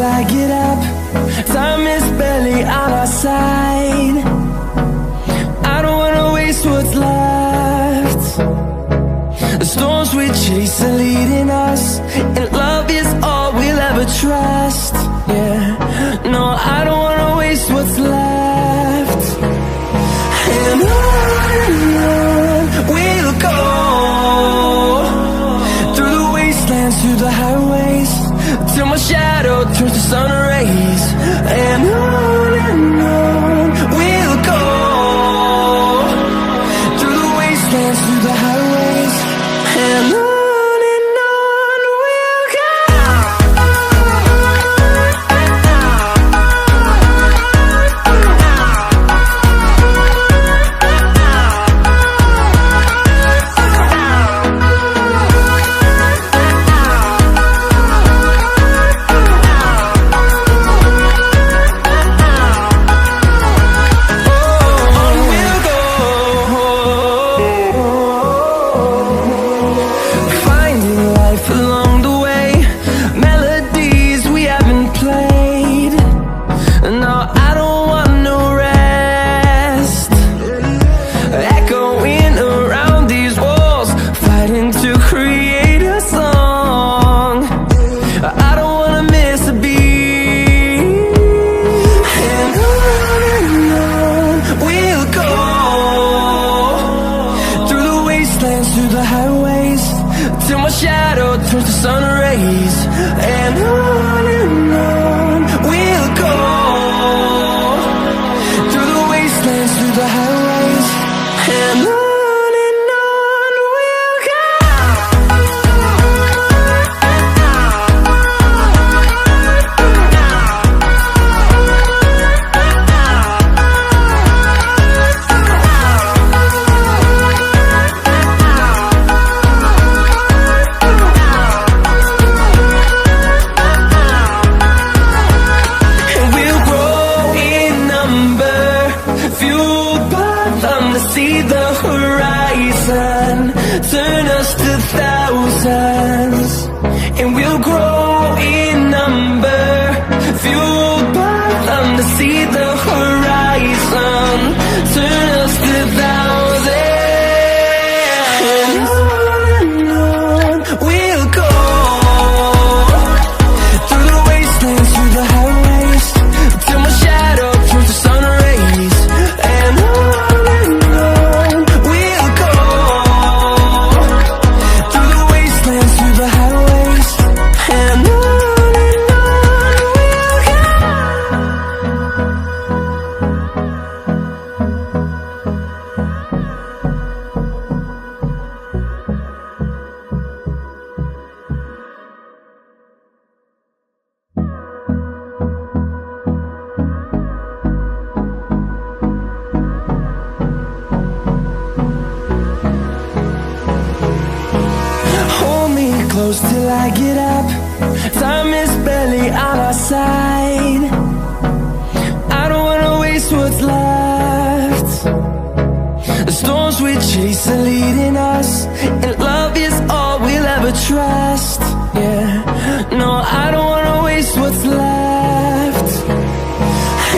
I get up. Time is barely on our side. I don't wanna waste what's left. The storms we chase are leading us, and love is all we'll ever trust. Yeah, no, I don't wanna waste what's left. And on we'll go, through the wastelands, through the highways, till my shadow turns to sun rays. And on we'll go, through the wastelands, through the highways, and on we'll go. Till I get up, time is barely on our side. I don't wanna waste what's left. The storms we chase are leading us, and love is all we'll ever trust. Yeah, no, I don't wanna waste what's left.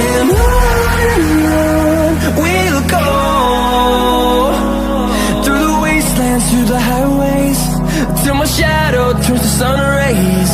And on we'll go, through the wastelands, through the highways, till my shadow turns to sun rays.